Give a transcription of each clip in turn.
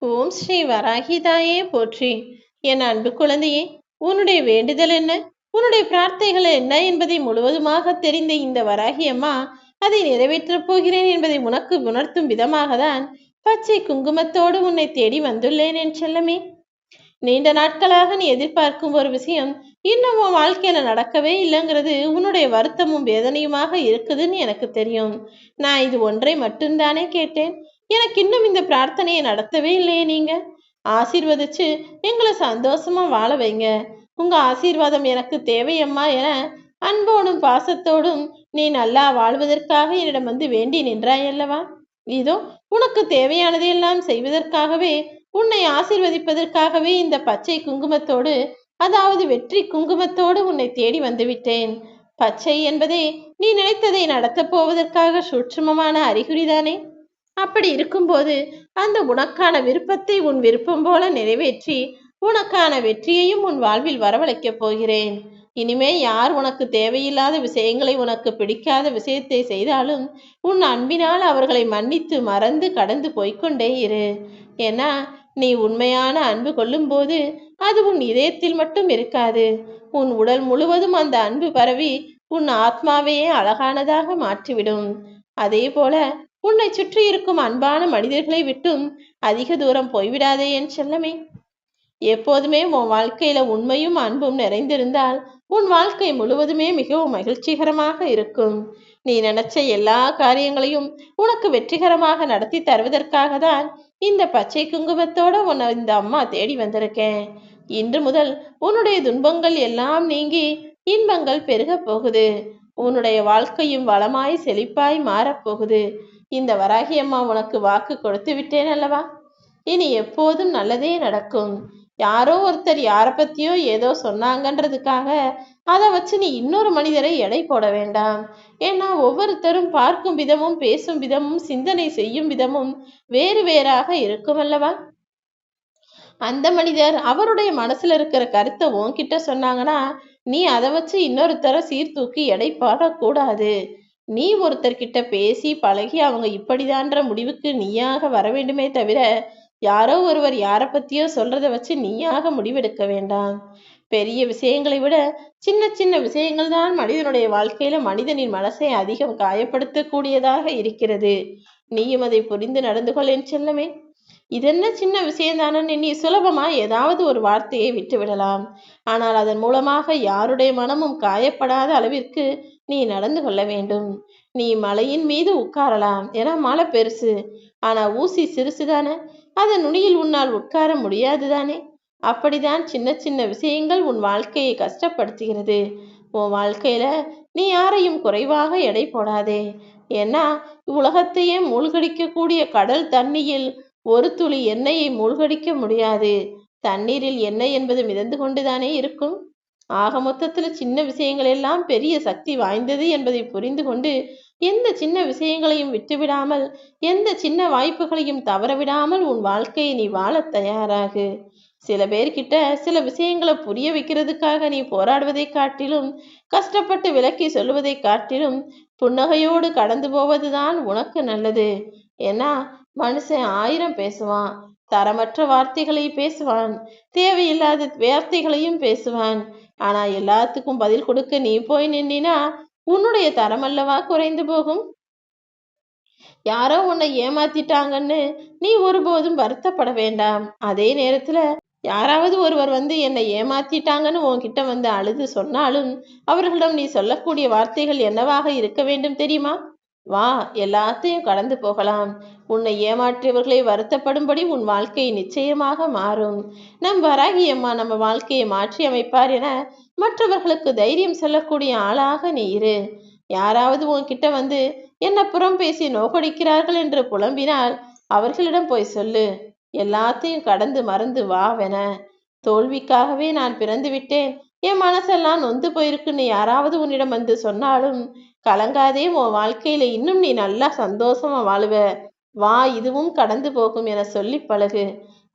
ஓம் ஸ்ரீ வராகிதாயே போற்றி. என் அன்பு குழந்தையே, உன்னுடைய வேண்டுதல் என்ன, உன்னுடைய பிரார்த்தைகள் என்ன என்பதை முழுவதுமாக தெரிந்த இந்த வராகி அம்மா அதை நிறைவேற்றப் போகிறேன் என்பதை உனக்கு உணர்த்தும் விதமாக தான் பச்சை குங்குமத்தோடு உன்னை தேடி வந்துள்ளேன் என் செல்லமே. நீண்ட நாட்களாக நீ எதிர்பார்க்கும் ஒரு விஷயம் இன்னும் உன் வாழ்க்கையில நடக்கவே இல்லைங்கிறது உன்னுடைய வருத்தமும் வேதனையுமாக இருக்குதுன்னு எனக்கு தெரியும். நான் இது ஒன்றை மட்டும்தானே கேட்டேன். எனக்கு இன்னும் இந்த பிரார்த்தனையை நடத்தவே இல்லையே. நீங்க ஆசீர்வதிச்சு எங்களை சந்தோஷமா வாழ வைங்க. உங்க ஆசீர்வாதம் எனக்கு தேவையம்மா என அன்போடும் பாசத்தோடும் நீ நல்லா வாழ்வதற்காக என்னிடம் வந்து வேண்டி நின்றாய் அல்லவா. இதோ உனக்கு தேவையானதையெல்லாம் செய்வதற்காகவே, உன்னை ஆசீர்வதிப்பதற்காகவே இந்த பச்சை குங்குமத்தோடு, அதாவது வெற்றி குங்குமத்தோடு உன்னை தேடி வந்துவிட்டேன். பச்சை என்பதே நீ நினைத்ததை நடத்தப் போவதற்காக சூட்சுமமான அறிகுறிதானே. அப்படி இருக்கும்போது அந்த உனக்கான விருப்பத்தை உன் விருப்பம் போல நிறைவேற்றி உனக்கான வெற்றியையும் உன் வாழ்வில் வரவழைக்கப் போகிறேன். இனிமே யார் உனக்கு தேவையில்லாத விஷயங்களை, உனக்கு பிடிக்காத விஷயத்தை செய்தாலும் உன் அன்பினால் அவர்களை மன்னித்து மறந்து கடந்து போய்கொண்டே இரு. ஏன்னா நீ உண்மையான அன்பு கொள்ளும் போது அது உன் இதயத்தில் மட்டும் இருக்காது, உன் உடல் முழுவதும் அந்த அன்பு பரவி உன் ஆத்மாவையே அழகானதாக மாற்றிவிடும். அதே போல உன்னை சுற்றி இருக்கும் அன்பான மனிதர்களை விட்டும் அதிக தூரம் போய்விடாதே என் செல்லமே. எப்போதுமே உன் வாழ்க்கையில உண்மையும் அன்பும் நிறைந்திருந்தால் உன் வாழ்க்கை முழுவதுமே மிகவும் மகிழ்ச்சிகரமாக இருக்கும். நீ நினைச்ச எல்லா காரியங்களையும் உனக்கு வெற்றிகரமாக நடத்தி தருவதற்காக தான் இந்த பச்சை குங்குமத்தோட உன்னை இந்த அம்மா தேடி வந்திருக்கேன். இன்று முதல் உன்னுடைய துன்பங்கள் எல்லாம் நீங்கி இன்பங்கள் பெருக போகுது. உன்னுடைய வாழ்க்கையும் வளமாய் செழிப்பாய் மாறப்போகுது. இந்த வராகி அம்மா உனக்கு வாக்கு கொடுத்து விட்டேன் அல்லவா. இனி எப்போதும் நல்லதே நடக்கும். யாரோ ஒருத்தர் யாரை பத்தியோ ஏதோ சொன்னாங்கன்றதுக்காக அதை வச்சு நீ இன்னொரு மனிதரை எடை போட வேண்டாம். ஏன்னா ஒவ்வொருத்தரும் பார்க்கும் விதமும், பேசும் விதமும், சிந்தனை செய்யும் விதமும் வேறு வேறாக இருக்கும் அல்லவா. அந்த மனிதர் அவருடைய மனசுல இருக்கிற கருத்தை உன்கிட்ட சொன்னாங்கன்னா நீ அதை வச்சு இன்னொருத்தர சீர்தூக்கி எடை போடக்கூடாது. நீ ஒருத்தர்கிட்ட பேசி பழகி அவங்க இப்படிதான்ற முடிவுக்கு நீயாக வர வேண்டுமே தவிர யாரோ ஒருவர் யாரை பத்தியோ சொல்றத வச்சு நீயாக முடிவெடுக்க வேண்டாம். பெரிய விஷயங்களை விட சின்ன சின்ன விஷயங்கள் தான் மனிதனுடைய வாழ்க்கையில மனிதனின் மனசை அதிகம் காயப்படுத்தக்கூடியதாக இருக்கிறது. நீயும் அதை புரிந்து நடந்து கொள் என் செல்லமே. இதென்ன சின்ன விஷயம்தானே நீ சுலபமா ஏதாவது ஒரு வார்த்தையை விட்டு விடலாம். ஆனால் அதன் மூலமாக யாருடைய மனமும் காயப்படாத அளவிற்கு நீ நடந்து கொள்ள வேண்டும். நீ மலையின் மீது உட்காரலாம், ஏன்னா மலை பெருசு. ஆனா ஊசி சிறுசுதானே, அதன் நுனியில் உன்னால் உட்கார முடியாதுதானே. அப்படிதான் சின்ன சின்ன விஷயங்கள் உன் வாழ்க்கையை கஷ்டப்படுத்துகிறது. உன் வாழ்க்கையில நீ யாரையும் குறைவாக எடை போடாதே. ஏன்னா உலகத்தையே மூழ்கடிக்கக்கூடிய கடல் தண்ணியில் ஒரு துளி எண்ணெயை மூழ்கடிக்க முடியாது. தண்ணீரில் எண்ணெய் என்பது மிதந்து கொண்டுதானே இருக்கும். ஆக மொத்தத்துல சின்ன விஷயங்கள் எல்லாம் பெரிய சக்தி வாய்ந்தது என்பதை புரிந்து கொண்டு எந்த சின்ன விஷயங்களையும் விட்டுவிடாமல், எந்த சின்ன வாய்ப்புகளையும் தவறவிடாமல் உன் வாழ்க்கையை நீ வாழ தயாராகு. சில பேர்கிட்ட சில விஷயங்களை புரிய வைக்கிறதுக்காக நீ போராடுவதை காட்டிலும், கஷ்டப்பட்டு விளக்கி சொல்லுவதை காட்டிலும் புன்னகையோடு கடந்து போவதுதான் உனக்கு நல்லது. ஏன்னா மனுஷன் 1000 பேசுவான், தரமற்ற வார்த்தைகளை பேசுவான், தேவையில்லாத வார்த்தைகளையும் பேசுவான். ஆனா எல்லாத்துக்கும் பதில் கொடுக்க நீ போய் நின்னா உன்னுடைய தரம் அல்லவா குறைந்து போகும். யாரோ உன்னை ஏமாத்திட்டாங்கன்னு நீ ஒருபோதும் வருத்தப்பட வேண்டாம். அதே நேரத்துல யாராவது ஒருவர் வந்து என்னை ஏமாத்திட்டாங்கன்னு உன்கிட்ட வந்து அழுது சொன்னாலும் அவர்களிடம் நீ சொல்லக்கூடிய வார்த்தைகள் என்னவாக இருக்க வேண்டும் தெரியுமா? வா, எல்லாத்தையும் கடந்து போகலாம். உன்னை ஏமாற்றியவர்களை வருத்தப்படும்படி உன் வாழ்க்கை நிச்சயமாக மாறும். நம் வராகி அம்மா நம்ம வாழ்க்கையை மாற்றி அமைப்பார் என மற்றவர்களுக்கு தைரியம் சொல்லக்கூடிய ஆளாக நீ இரு. யாராவது உன்கிட்ட வந்து என்ன புறம் பேசி நோக்கடிக்கிறார்கள் என்று புலம்பினால் அவர்களிடம் போய் சொல்லு, எல்லாத்தையும் கடந்து மறந்து வாவென. தோல்விக்காகவே நான் பிறந்து விட்டேன், என் மனசெல்லாம் நொந்து போயிருக்குன்னு யாராவது உன்னிடம் வந்து சொன்னாலும் கலங்காதே, உன் வாழ்க்கையில இன்னும் நீ நல்லா சந்தோஷமா வாழுவ. வா, இதுவும் கடந்து போகும் என சொல்லி பழகு.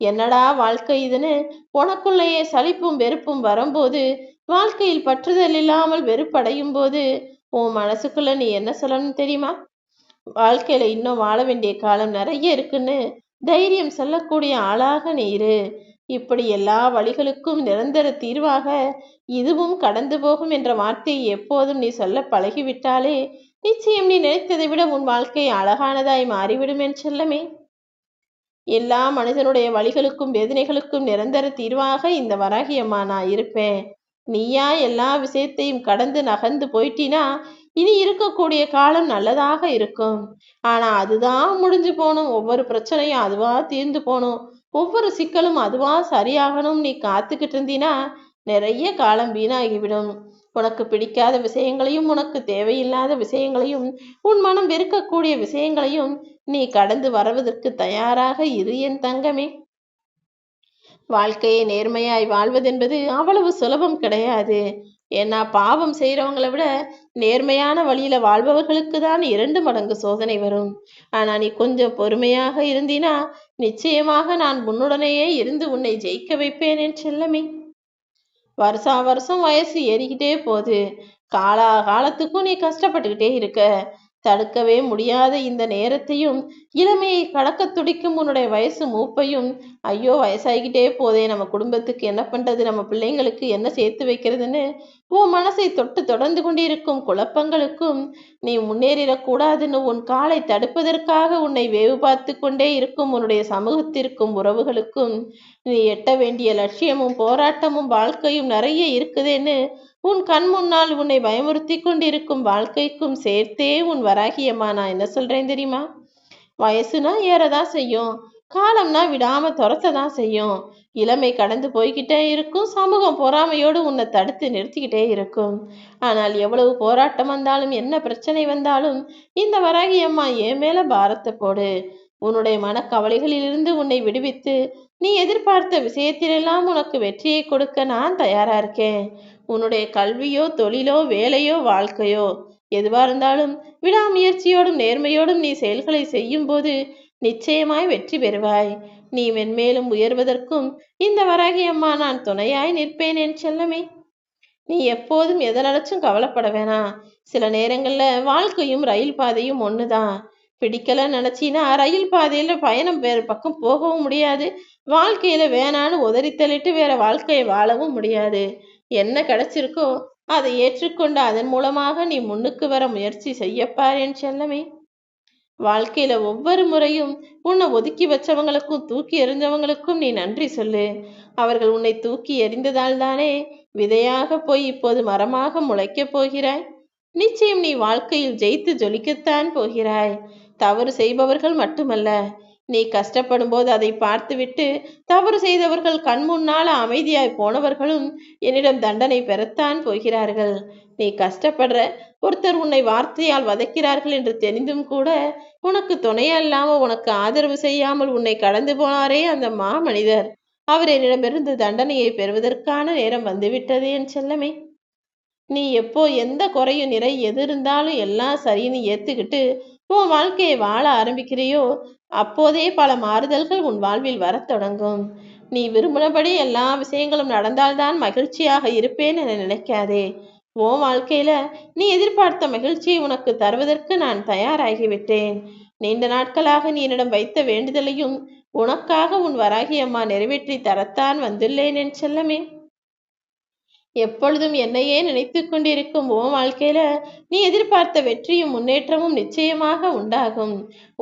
என்னடா வாழ்க்கை இதுன்னு உனக்குள்ளேயே சலிப்பும் வெறுப்பும் வரும்போது, வாழ்க்கையில் பற்றுதல் இல்லாமல் வெறுப்படையும் போது உன் மனசுக்குள்ள நீ என்ன சொல்லணும் தெரியுமா? வாழ்க்கையில இன்னும் வாழ வேண்டிய காலம் நிறைய இருக்குன்னு தைரியம் சொல்லக்கூடிய ஆளாக நீ இரு. இப்படி எல்லா வழிகளுக்கும் நிரந்தர தீர்வாக இதுவும் கடந்து போகும் என்ற வார்த்தையை எப்போதும் நீ சொல்ல பழகிவிட்டாலே நிச்சயம் நீ நினைத்ததை விட உன் வாழ்க்கை அழகானதாய் மாறிவிடும் என் செல்லமே. எல்லா மனிதனுடைய வழிகளுக்கும் வேதனைகளுக்கும் நிரந்தர தீர்வாக இந்த வராகி அம்மா நான் இருப்பேன். நீயா எல்லா விஷயத்தையும் கடந்து நகர்ந்து போயிட்டினா இனி இருக்கக்கூடிய காலம் நல்லதாக இருக்கும். ஆனா அதுதான் முடிஞ்சு போகணும். ஒவ்வொரு பிரச்சனையும் அதுவா தீர்ந்து போகணும். ஒவ்வொரு சிக்கலும் அதுவா சரியாகணும் நீ காத்துக்கிட்டு இருந்தீனா நிறைய காலம் வீணாகிவிடும். உனக்கு பிடிக்காத விஷயங்களையும் உனக்கு தேவையில்லாத விஷயங்களையும் உன் மனம் வெறுக்கக்கூடிய விஷயங்களையும் நீ கடந்து வருவதற்கு தயாராக இரு என் தங்கமே. வாழ்க்கையை நேர்மையாய் வாழ்வதென்பது அவ்வளவு சுலபம் கிடையாது. ஏன்னா பாவம் செய்யறவங்களை விட நேர்மையான வழியில வாழ்பவர்களுக்கு தான் 2 மடங்கு சோதனை வரும். ஆனா நீ கொஞ்சம் பொறுமையாக இருந்தீனா நிச்சயமாக நான் உன்னுடனேயே இருந்து உன்னை ஜெயிக்க வைப்பேன் என் செல்லமே. வருஷா வருஷம் வயசு ஏறிக்கிட்டே போகுது. காலத்துக்கும் நீ கஷ்டப்பட்டுக்கிட்டே இருக்க. தடுக்கவே முடியாத இந்த நேரத்தையும் இளமையை கடக்க துடிக்கும் உன்னுடைய வயசு மூப்பையும் ஐயோ வயசாகிக்கிட்டே போதே, நம்ம குடும்பத்துக்கு என்ன பண்றது, நம்ம பிள்ளைங்களுக்கு என்ன சேர்த்து வைக்கிறதுன்னு உன் மனசை தொட்டு தொடர்ந்து கொண்டிருக்கும் குழப்பங்களுக்கும் நீ முன்னேறிடக்கூடாதுன்னு உன் காலை தடுப்பதற்காக உன்னை வேவு பார்த்து கொண்டே இருக்கும் உன்னுடைய சமூகத்திற்கும் உறவுகளுக்கும் நீ எட்ட வேண்டிய லட்சியமும் போராட்டமும் வாழ்க்கையும் நிறைய இருக்குதுன்னு உன் கண் முன்னால் உன்னை பயமுறுத்தி கொண்டிருக்கும் வாழ்க்கைக்கும் சேர்த்தே உன் வராகியம்மா நான் என்ன சொல்றேன் தெரியுமா? வயசுனா ஏறதான் செய்யும், காலம்னா விடாம துரத்ததான் செய்யும். இளமை கடந்து போய்கிட்டே இருக்கும். சமூகம் பொறாமையோடு உன்னை தடுத்து நிறுத்திக்கிட்டே இருக்கும். ஆனால் எவ்வளவு போராட்டம் வந்தாலும் என்ன பிரச்சனை வந்தாலும் இந்த வராகியம்மா என் மேல பாரத்தை போடு. உன்னுடைய மனக்கவலைகளிலிருந்து உன்னை விடுவித்து நீ எதிர்பார்த்த விஷயத்திலெல்லாம் உனக்கு வெற்றியை கொடுக்க நான் தயாரா இருக்கேன். உன்னுடைய கல்வியோ தொழிலோ வேலையோ வாழ்க்கையோ எதுவா இருந்தாலும் விடாமுயற்சியோடும் நேர்மையோடும் நீ செயல்களை செய்யும் போது நிச்சயமாய் வெற்றி பெறுவாய். நீ மென்மேலும் உயர்வதற்கும் இந்த வராகி அம்மா நான் துணையாய் நிற்பேன் என் செல்லமே. நீ எப்போதும் எதை நினைச்சும் கவலைப்பட வேணாம். சில நேரங்கள்ல வாழ்க்கையும் ரயில் பாதையும் ஒண்ணுதான். பிடிக்கல நினைச்சினா ரயில் பாதையில பயணம் வேறு பக்கம் போகவும் முடியாது. வாழ்க்கையில வேணான்னு உதறி தள்ளிட்டு வேற வாழ்க்கையை வாழவும் முடியாது. என்ன கிடைச்சிருக்கோ அதை ஏற்றுக்கொண்டு அதன் மூலமாக நீ முன்னுக்கு வர முயற்சி செய்யப்பார் என் செல்லமே. வாழ்க்கையில ஒவ்வொரு முறையும் உன்னை ஒதுக்கி வச்சவங்களுக்கும் தூக்கி எறிஞ்சவங்களுக்கும் நீ நன்றி சொல்லு. அவர்கள் உன்னை தூக்கி எறிந்ததால் தானே விதையாக போய் இப்போது மரமாக முளைக்கப் போகிறாய். நிச்சயம் நீ வாழ்க்கையில் ஜெயித்து ஜொலிக்கத்தான் போகிறாய். தவறு செய்பவர்கள் மட்டுமல்ல, நீ கஷ்டப்படும் போது அதை பார்த்துவிட்டு தவறு செய்தவர்கள் கண் முன்னால அமைதியாய் போனவர்களும் என்னிடம் தண்டனை பெறத்தான் போகிறார்கள். நீ கஷ்டப்படுற, ஒருத்தர் உன்னை வார்த்தையால் வதைக்கிறார்கள் என்று தெரிந்தும் கூட உனக்கு துணையா இல்லாம உனக்கு ஆதரவு செய்யாமல் உன்னை கடந்து போனாரே அந்த மாமனிதர், அவர் என்னிடமிருந்து தண்டனையை பெறுவதற்கான நேரம் வந்துவிட்டது என் செல்லமே. நீ எப்போ எந்த குறையும் நிறை எது இருந்தாலும் எல்லாம் சரின்னு ஏத்துக்கிட்டு உன் வாழ்க்கையை வாழ ஆரம்பிக்கிறியோ அப்போதே பல மாறுதல்கள் உன் வாழ்வில் வரத் தொடங்கும். நீ விரும்பினபடி எல்லா விஷயங்களும் நடந்தால்தான் மகிழ்ச்சியாக இருப்பேன் என நினைக்காதே. உன் வாழ்க்கையில நீ எதிர்பார்த்த மகிழ்ச்சியை உனக்கு தருவதற்கு நான் தயாராகிவிட்டேன். நீண்ட நாட்களாக நீ என்னிடம் வைத்த வேண்டுதலையும் உனக்காக உன் வராகி அம்மா நிறைவேற்றி தரத்தான் வந்துள்ளேன் என் செல்லமே. எப்பொழுதும் என்னையே நினைத்து கொண்டிருக்கும் உன் வாழ்க்கையில நீ எதிர்பார்த்த வெற்றியும் முன்னேற்றமும் நிச்சயமாக உண்டாகும்.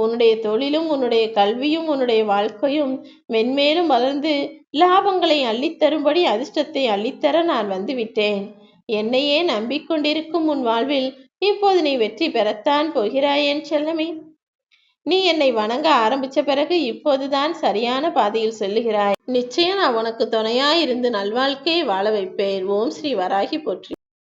உன்னுடைய தொழிலும் உன்னுடைய கல்வியும் உன்னுடைய வாழ்க்கையும் மென்மேலும் வளர்ந்து லாபங்களை அள்ளித்தரும்படி அதிர்ஷ்டத்தை அள்ளித்தர நான் வந்துவிட்டேன். என்னையே நம்பிக்கொண்டிருக்கும் உன் வாழ்வில் இப்போது நீ வெற்றி பெறத்தான் போகிறாய் என் செல்லமே. நீ என்னை வணங்க ஆரம்பிச்ச பிறகு இப்போதுதான் சரியான பாதையில் செல்லுகிறாய். நிச்சயம் நான் உனக்கு துணையாயிருந்து நல்வாழ்க்கையை வாழ வைப்பேன். ஓம் ஸ்ரீ வராகி போற்றி.